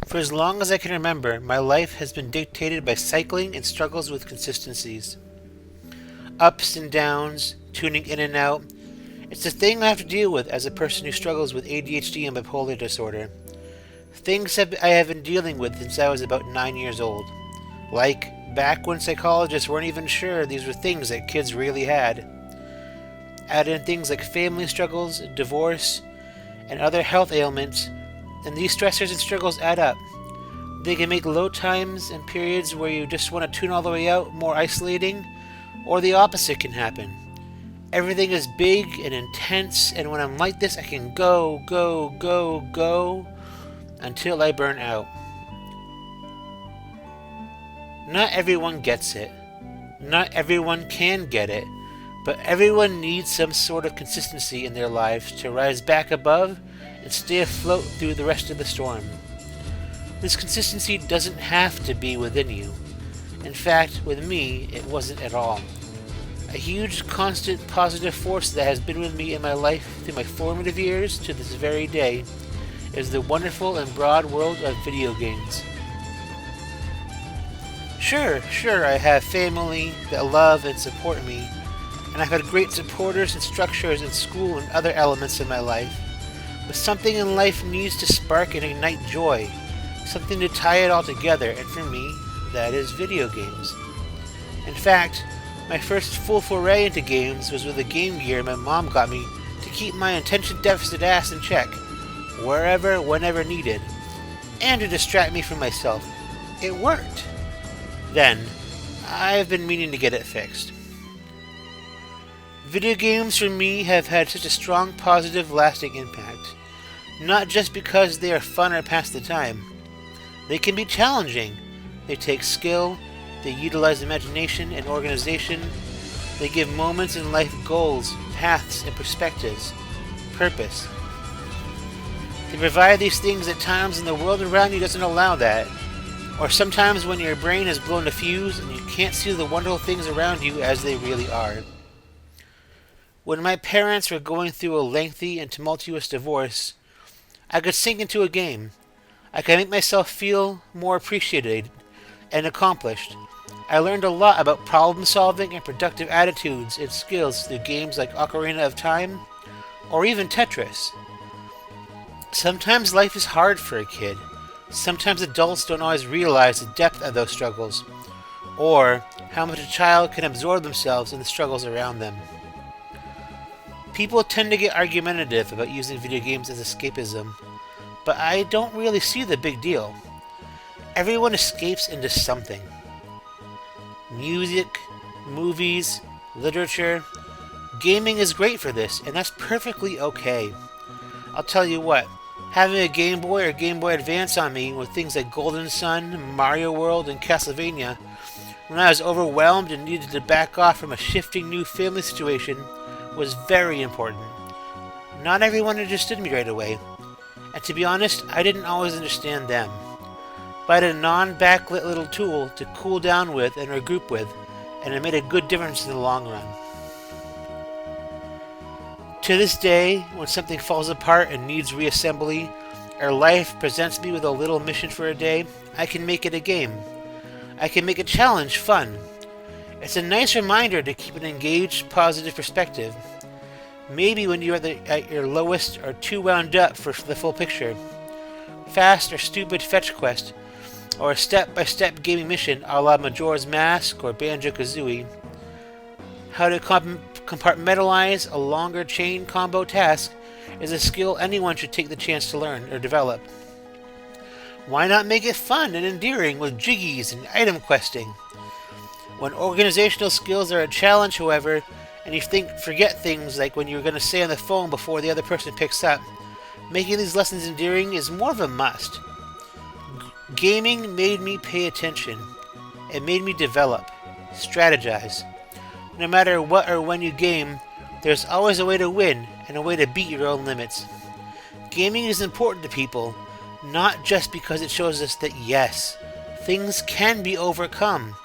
For as long as I can remember, my life has been dictated by cycling and struggles with consistencies. Ups and downs, tuning in and out. It's the thing I have to deal with as a person who struggles with ADHD and bipolar disorder. I have been dealing with since I was about 9 years old. Like back when psychologists weren't even sure these were things that kids really had. Add in things like family struggles, divorce, and other health ailments, and these stressors and struggles add up. They can make low times and periods where you just want to tune all the way out more isolating, or the opposite can happen. Everything is big and intense, and when I'm like this, I can go, go, go, go, until I burn out. Not everyone gets it. Not everyone can get it, but everyone needs some sort of consistency in their lives to rise back above and stay afloat through the rest of the storm. This consistency doesn't have to be within you. In fact, with me, it wasn't at all. A huge, constant, positive force that has been with me in my life through my formative years to this very day is the wonderful and broad world of video games. Sure, I have family that love and support me, and I've had great supporters and structures in school and other elements in my life. But something in life needs to spark and ignite joy, something to tie it all together, and for me, that is video games. In fact, my first full foray into games was with a Game Gear my mom got me to keep my attention deficit ass in check, wherever, whenever needed, and to distract me from myself. It worked. Then, I've been meaning to get it fixed. Video games for me have had such a strong, positive, lasting impact. Not just because they are fun or pass the time. They can be challenging. They take skill, they utilize imagination and organization, they give moments in life goals, paths, and perspectives, purpose. They provide these things at times when the world around you doesn't allow that, or sometimes when your brain has blown a fuse and you can't see the wonderful things around you as they really are. When my parents were going through a lengthy and tumultuous divorce, I could sink into a game. I could make myself feel more appreciated and accomplished. I learned a lot about problem solving and productive attitudes and skills through games like Ocarina of Time or even Tetris. Sometimes life is hard for a kid. Sometimes adults don't always realize the depth of those struggles, or how much a child can absorb themselves in the struggles around them. People tend to get argumentative about using video games as escapism, but I don't really see the big deal. Everyone escapes into something. Music, movies, literature. Gaming is great for this, and that's perfectly okay. I'll tell you what, having a Game Boy or Game Boy Advance on me with things like Golden Sun, Mario World, and Castlevania, when I was overwhelmed and needed to back off from a shifting new family situation, was very important. Not everyone understood me right away, and to be honest, I didn't always understand them. But I had a non-backlit little tool to cool down with and regroup with, and it made a good difference in the long run. To this day, when something falls apart and needs reassembly, or life presents me with a little mission for a day, I can make it a game. I can make a challenge fun. It's a nice reminder to keep an engaged, positive perspective. Maybe when you're at your lowest or too wound up for the full picture. Fast or stupid fetch quest, or a step-by-step gaming mission a la Majora's Mask or Banjo-Kazooie. How to compartmentalize a longer chain combo task is a skill anyone should take the chance to learn or develop. Why not make it fun and endearing with jiggies and item questing? When organizational skills are a challenge, however, and you forget things like when you're going to say on the phone before the other person picks up, making these lessons endearing is more of a must. Gaming made me pay attention. It made me develop, strategize. No matter what or when you game, there's always a way to win and a way to beat your own limits. Gaming is important to people, not just because it shows us that yes, things can be overcome,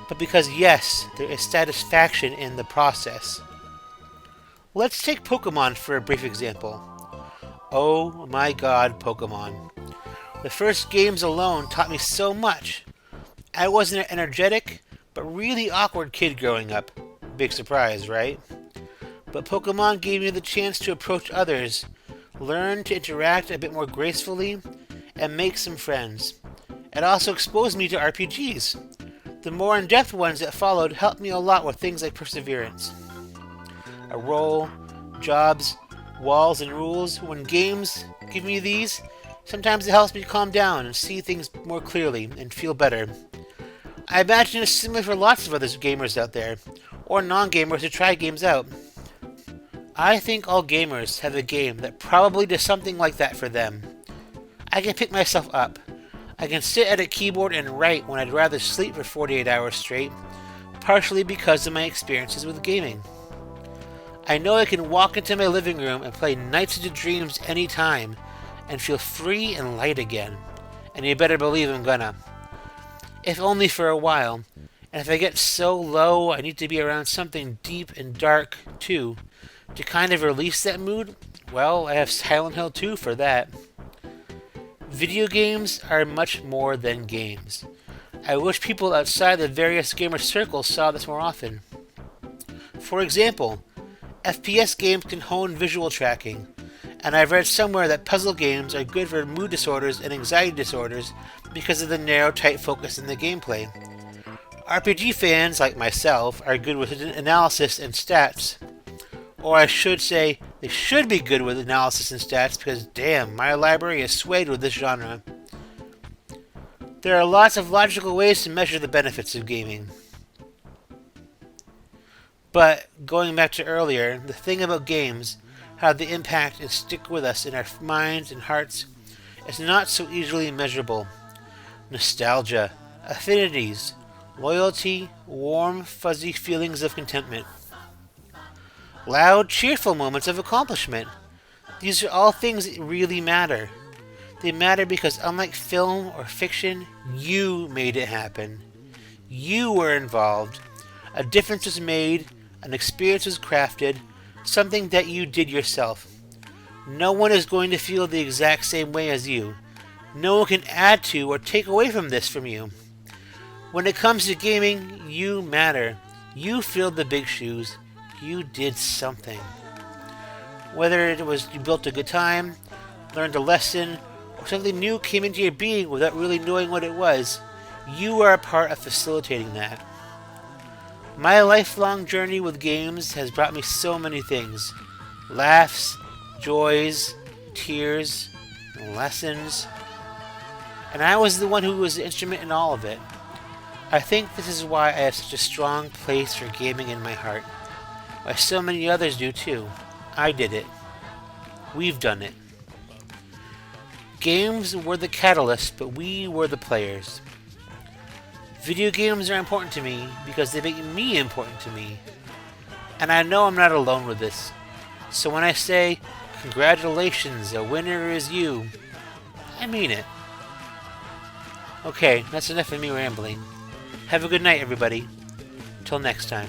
but because yes, there is satisfaction in the process. Let's take Pokemon for a brief example. Oh my god, Pokemon. The first games alone taught me so much. I was an energetic, but really awkward kid growing up. Big surprise, right? But Pokemon gave me the chance to approach others, learn to interact a bit more gracefully, and make some friends. It also exposed me to RPGs. The more in-depth ones that followed helped me a lot with things like perseverance. A role, jobs, walls, and rules. When games give me these, sometimes it helps me calm down and see things more clearly and feel better. I imagine it's similar for lots of other gamers out there, or non-gamers who try games out. I think all gamers have a game that probably does something like that for them. I can pick myself up. I can sit at a keyboard and write when I'd rather sleep for 48 hours straight, partially because of my experiences with gaming. I know I can walk into my living room and play Nights into Dreams anytime and feel free and light again. And you better believe I'm gonna. If only for a while. And if I get so low I need to be around something deep and dark too, to kind of release that mood, well, I have Silent Hill 2 for that. Video games are much more than games. I wish people outside the various gamer circles saw this more often. For example, FPS games can hone visual tracking, and I've read somewhere that puzzle games are good for mood disorders and anxiety disorders because of the narrow, tight focus in the gameplay. RPG fans, like myself, are good with analysis and stats. Or I should say, they should be good with analysis and stats because, damn, my library is swayed with this genre. There are lots of logical ways to measure the benefits of gaming. But, going back to earlier, the thing about games, how they impact and stick with us in our minds and hearts, is not so easily measurable. Nostalgia, affinities, loyalty, warm, fuzzy feelings of contentment. Loud, cheerful moments of accomplishment. These are all things that really matter. They matter because unlike film or fiction, you made it happen. You were involved. A difference was made, an experience was crafted, something that you did yourself. No one is going to feel the exact same way as you. No one can add to or take away from this from you. When it comes to gaming, you matter. You filled the big shoes. You did something. Whether it was you built a good time, learned a lesson, or something new came into your being without really knowing what it was, you are a part of facilitating that. My lifelong journey with games has brought me so many things. Laughs, joys, tears, lessons. And I was the one who was the instrument in all of it. I think this is why I have such a strong place for gaming in my heart. Why so many others do too. I did it. We've done it. Games were the catalyst, but we were the players. Video games are important to me because they make me important to me. And I know I'm not alone with this. So when I say, congratulations, a winner is you, I mean it. Okay, that's enough of me rambling. Have a good night, everybody. Until next time.